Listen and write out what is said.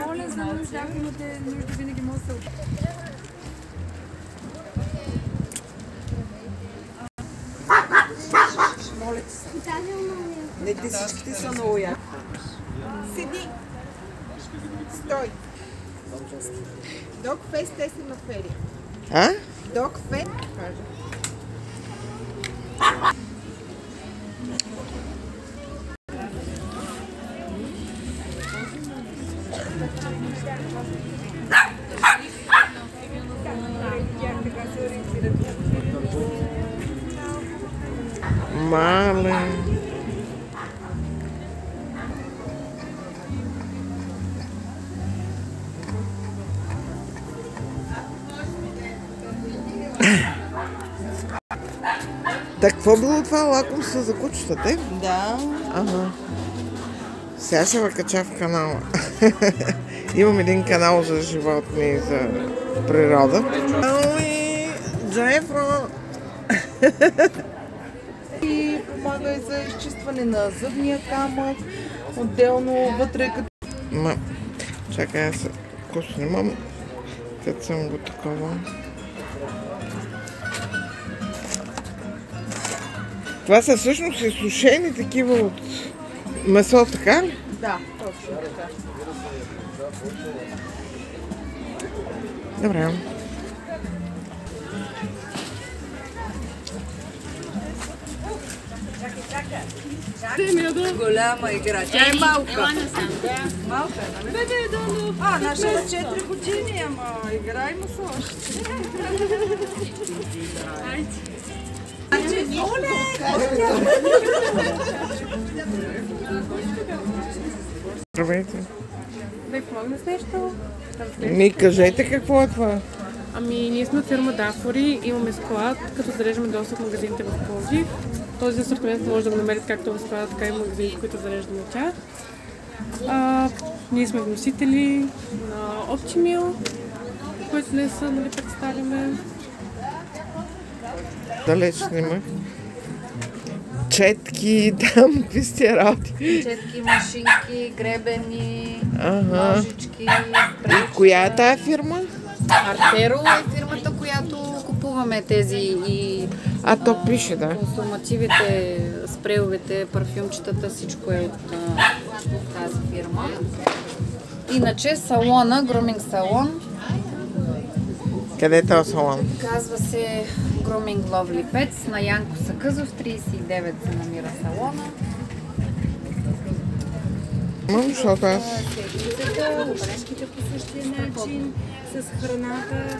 Моля за нужда, ако имате нужда, винаги може да се... Моля се. Не, те всичките са много яки. Седи. Стой. Dog Fest тесен на ферия. А? Dog Fest, кажа. Мале. Так, какво било това лакомство за кучетата? Да. Ага. Сега ще ме кача в канала. Имам един канал за животни и за природа. Ами, Джефро! И помага и за изчистване на зъбния камък, отделно вътре като... Ма, чакай, аз ако снимам, като съм го такова. Това са всъщност изсушени такива от месо, така ли? Да, точно така. Добре. Голяма игра. Тя е малка. Малка е, нали? А, нашата 4 години, ама игра има се още. Здравейте. Да ви помогна с нещо? Ми кажете какво е това. Ами, ние сме от фирма Дафори, имаме склад, като зареждаме доста от магазините в Пловдив. Този асортимент може да го намерите както в склада, така и в магазините, които зареждаме от тях. Ние сме вносители на Optimil, които не са, нали, представяме. Далеч снимах. Четки, там, какви сте работи. Четки, машинки, гребени, ножички. И коя е тая фирма? Артеро е фирмата, която купуваме тези и То пише, да. консумативите, спрейовете, парфюмчетата, всичко е от тази фирма. Иначе салона, груминг салон, Къде е този салон? казва се Grooming Lovely Pets, на Янко Сакъзов, 39 се намира салона. Защото аз... Обрежките по същия начин, с храната.